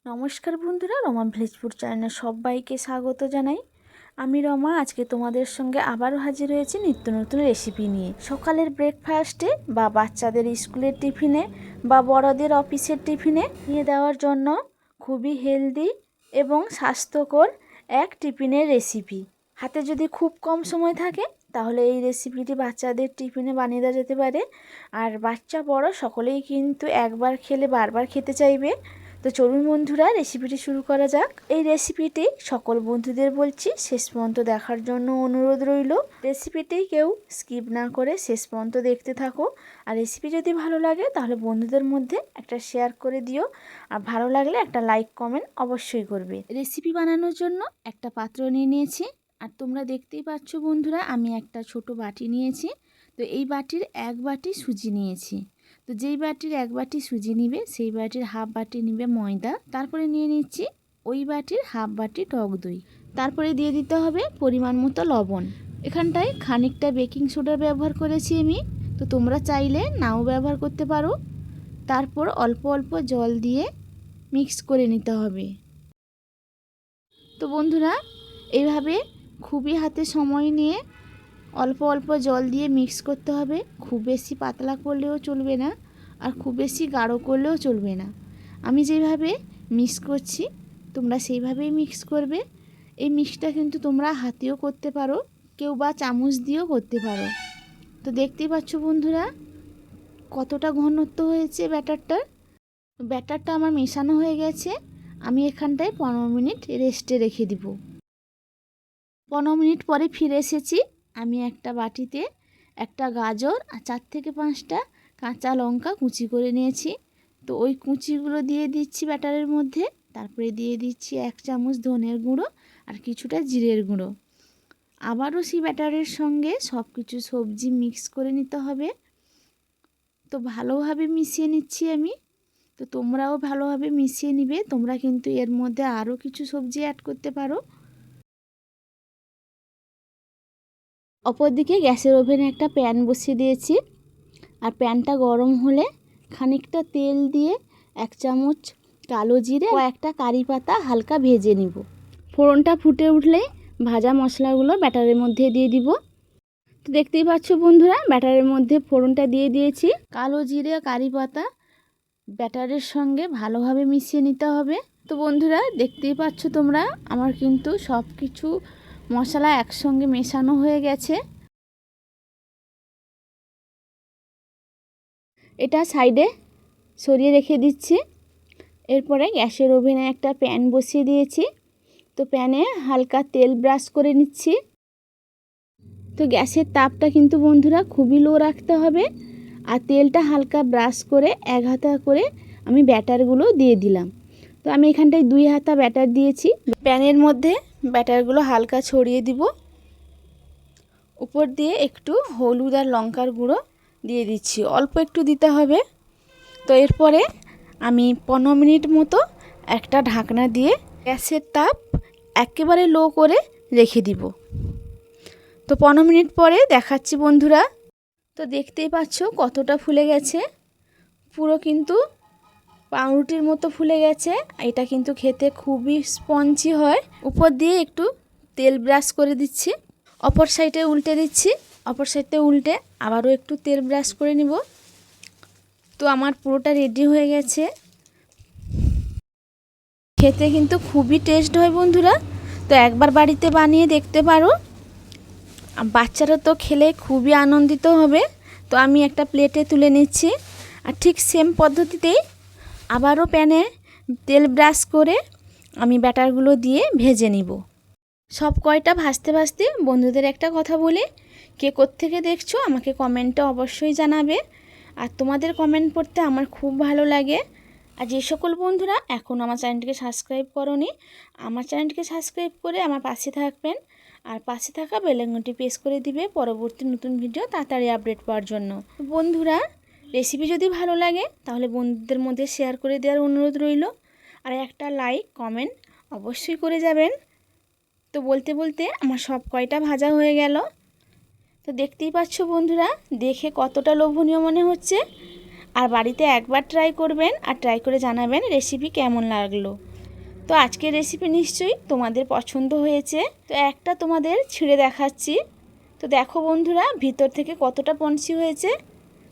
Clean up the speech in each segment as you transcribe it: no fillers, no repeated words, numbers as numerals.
নমস্কার বন্ধুরা, Rama village food চ্যানেলে সবাইকে স্বাগত জানাই। আমি রমা আজকে তোমাদের সঙ্গে আবারও হাজির হয়েছি নিত্য নতুন রেসিপি নিয়ে। সকালের ব্রেকফাস্টে বা বাচ্চাদের স্কুলের টিফিনে বা বড়দের অফিসের টিফিনে নিয়ে দেওয়ার জন্য খুবই হেলদি এবং স্বাস্থ্যকর এক টিফিনের রেসিপি। হাতে যদি খুব কম সময় থাকে তাহলে এই রেসিপিটি বাচ্চাদের টিফিনে বানিয়ে দেওয়া যেতে পারে। আর বাচ্চা বড় সকলেই কিন্তু একবার খেলে বারবার খেতে চাইবে। তো চলুন বন্ধুরা, রেসিপিটি শুরু করা যাক। এই রেসিপিটি সকল বন্ধুদের বলছি শেষ পর্যন্ত দেখার জন্য অনুরোধ রইল। রেসিপিটি কেউ স্কিপ না করে শেষ পর্যন্ত দেখতে থাকো। আর রেসিপি যদি ভালো লাগে তাহলে বন্ধুদের মধ্যে একটা শেয়ার করে দিও। আর ভালো লাগলে একটা লাইক কমেন্ট অবশ্যই করবে। রেসিপি বানানোর জন্য একটা পাত্র নিয়ে নিয়েছি। আর তোমরা দেখতেই পাচ্ছ বন্ধুরা, আমি একটা ছোট বাটি নিয়েছি। তো এই বাটির এক বাটি সুজি নিয়েছি। তো যেই বাটির এক বাটি সুজি নিবে সেই বাটির হাফ বাটি নিবে ময়দা। তারপরে নিয়ে নিচ্ছি ওই বাটির হাফ বাটি টক দই। তারপরে দিয়ে দিতে হবে পরিমাণ মতো লবণ। এখানটায় খানিকটা বেকিং সোডা ব্যবহার করেছি আমি, তো তোমরা চাইলে নাও ব্যবহার করতে পারো। তারপর অল্প অল্প জল দিয়ে মিক্স করে নিতে হবে। তো বন্ধুরা, এইভাবে খুবই হাতে সময় নিয়ে অল্প অল্প জল দিয়ে মিক্স করতে হবে। খুব বেশি পাতলা করলেও চলবে না, আর খুব বেশি গাঢ় করলেও চলবে না। আমি যেভাবে মিক্স করছি তোমরা সেইভাবেই মিক্স করবে। এই মিক্সটা কিন্তু তোমরা হাতেও করতে পারো, কেউ বা চামচ দিয়েও করতে পারো। তো দেখতেই পাচ্ছ বন্ধুরা কতটা ঘনত্ব হয়েছে ব্যাটারটার। ব্যাটারটা আমার মেশানো হয়ে গেছে। আমি এখানটায় 15 মিনিট রেস্টে রেখে দিব। 15 মিনিট পরে ফিরে এসেছি। আমি একটা বাটিতে একটা গাজর আর 4 থেকে 5টা কাঁচা লঙ্কা কুচি করে নিয়েছি। তো ওই কুচিগুলো দিয়ে দিচ্ছি ব্যাটারের মধ্যে। তারপরে দিয়ে দিচ্ছি 1 চামচ ধনের গুঁড়ো আর কিছুটা জিরের গুঁড়ো। আবারও সেই ব্যাটারের সঙ্গে সব কিছু সবজি মিক্স করে নিতে হবে। তো ভালোভাবে মিশিয়ে নিচ্ছি আমি। তো তোমরাও ভালোভাবে মিশিয়ে নিবে। তোমরা কিন্তু এর মধ্যে আরও কিছু সবজি অ্যাড করতে পারো। অপরদিকে গ্যাসের ওভেনে একটা প্যান বসিয়ে দিয়েছি। আর প্যানটা গরম হলে খানিকটা তেল দিয়ে 1 চামচ কালো জিরে ও একটা কারি পাতা হালকা ভেজে নিব। ফোড়নটা ফুটে উঠলেই ভাজা মশলাগুলো ব্যাটারের মধ্যে দিয়ে দিব। তো দেখতেই পাচ্ছ বন্ধুরা, ব্যাটারের মধ্যে ফোড়নটা দিয়ে দিয়েছি। কালো জিরে কারি পাতা ব্যাটারের সঙ্গে ভালোভাবে মিশিয়ে নিতে হবে। তো বন্ধুরা দেখতেই পাচ্ছ তোমরা, আমার কিন্তু সব কিছু মশলা একসঙ্গে মেশানো হয়ে গেছে। এটা সাইডে সরিয়ে রেখে দিচ্ছি। এরপরে গ্যাসের ওভেনে একটা প্যান বসিয়ে দিয়েছি। তো প্যানে হালকা তেল ব্রাশ করে নিচ্ছি। তো গ্যাসের তাপটা কিন্তু বন্ধুরা খুবই লো রাখতে হবে। আর তেলটা হালকা ব্রাশ করে 1 হাতা করে আমি ব্যাটারগুলো দিয়ে দিলাম। তো আমি এখানটায় 2 হাতা ব্যাটার দিয়েছি। প্যানের মধ্যে ব্যাটারগুলো হালকা ছড়িয়ে দিব। উপর দিয়ে একটু হলুদ আর লঙ্কার গুঁড়ো দিয়ে দিচ্ছি, অল্প একটু দিতে হবে। তো এরপরে আমি 15 মিনিট মতো একটা ঢাকনা দিয়ে গ্যাসের তাপ একেবারে লো করে রেখে দিব। তো 15 মিনিট পরে দেখাচ্ছি বন্ধুরা। তো দেখতেই পাচ্ছ কতটা ফুলে গেছে, পুরো কিন্তু পাউরুটির মতো ফুলে গেছে। এটা কিন্তু খেতে খুবই স্পঞ্জি হয়। উপর দিয়ে একটু তেল ব্রাশ করে দিচ্ছি। অপর সাইডে উল্টে দিচ্ছি। অপর সাইডে উল্টে আবারও একটু তেল ব্রাশ করে নিব। তো আমার পুরোটা রেডি হয়ে গেছে। খেতে কিন্তু খুবই টেস্ট হয় বন্ধুরা। তো একবার বাড়িতে বানিয়ে দেখতে পারো। বাচ্চারা তো খেলে খুবই আনন্দিত হবে। তো আমি একটা প্লেটে তুলে নিচ্ছি। আর ঠিক সেম পদ্ধতিতেই আবারও প্যানে তেল ব্রাশ করে আমি ব্যাটারগুলো দিয়ে ভেজে নিব। সব কয়টা ভাজতে ভাজতে বন্ধুদের একটা কথা বলি, কে কোত্থেকে দেখছো আমাকে কমেন্টে অবশ্যই জানাবে। আর তোমাদের কমেন্ট পড়তে আমার খুব ভালো লাগে। আর যে সকল বন্ধুরা এখন আমার চ্যানেলটিকে সাবস্ক্রাইব করোনি, আমার চ্যানেলটিকে সাবস্ক্রাইব করে আমার পাশে থাকবেন। আর পাশে থাকা বেল আইকনটি প্রেস করে দিবে পরবর্তী নতুন ভিডিও তাড়াতাড়ি আপডেট পাওয়ার জন্য। বন্ধুরা, রেসিপি যদি ভালো লাগে তাহলে বন্ধুদের মধ্যে শেয়ার করে দেওয়ার অনুরোধ রইল। আর একটা লাইক কমেন্ট অবশ্যই করে যাবেন। তো বলতে বলতে আমার সব কয়টা ভাজা হয়ে গেল। তো দেখতেই পাচ্ছ বন্ধুরা, দেখে কতটা লোভনীয় মনে হচ্ছে। আর বাড়িতে একবার ট্রাই করবেন আর ট্রাই করে জানাবেন রেসিপি কেমন লাগলো। তো আজকের রেসিপি নিশ্চয়ই তোমাদের পছন্দ হয়েছে। তো একটা তোমাদের ছিঁড়ে দেখাচ্ছি। তো দেখো বন্ধুরা, ভিতর থেকে কতটা পঞ্চি হয়েছে।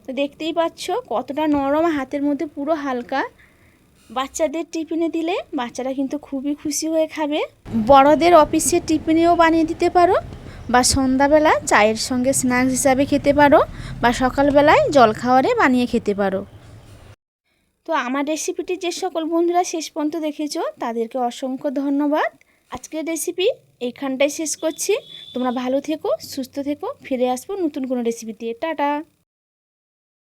তো দেখতেই পাচ্ছ কতটা নরম, হাতের মধ্যে পুরো হালকা। বাচ্চাদের টিফিনে দিলে বাচ্চারা কিন্তু খুবই খুশি হয়ে খাবে। বড়দের অফিসের টিফিনেও বানিয়ে দিতে পারো, বা সন্ধ্যাবেলা চায়ের সঙ্গে স্ন্যাক্স হিসাবে খেতে পারো, বা সকালবেলায় জলখাবারে বানিয়ে খেতে পারো। তো আমার রেসিপিটি যে সকল বন্ধুরা শেষ পর্যন্ত দেখেছো তাদেরকে অসংখ্য ধন্যবাদ। আজকের রেসিপি এইখানটায় শেষ করছি। তোমরা ভালো থেকো, সুস্থ থেকো, ফিরে আসবো নতুন কোনো রেসিপি দিয়ে। টাটা।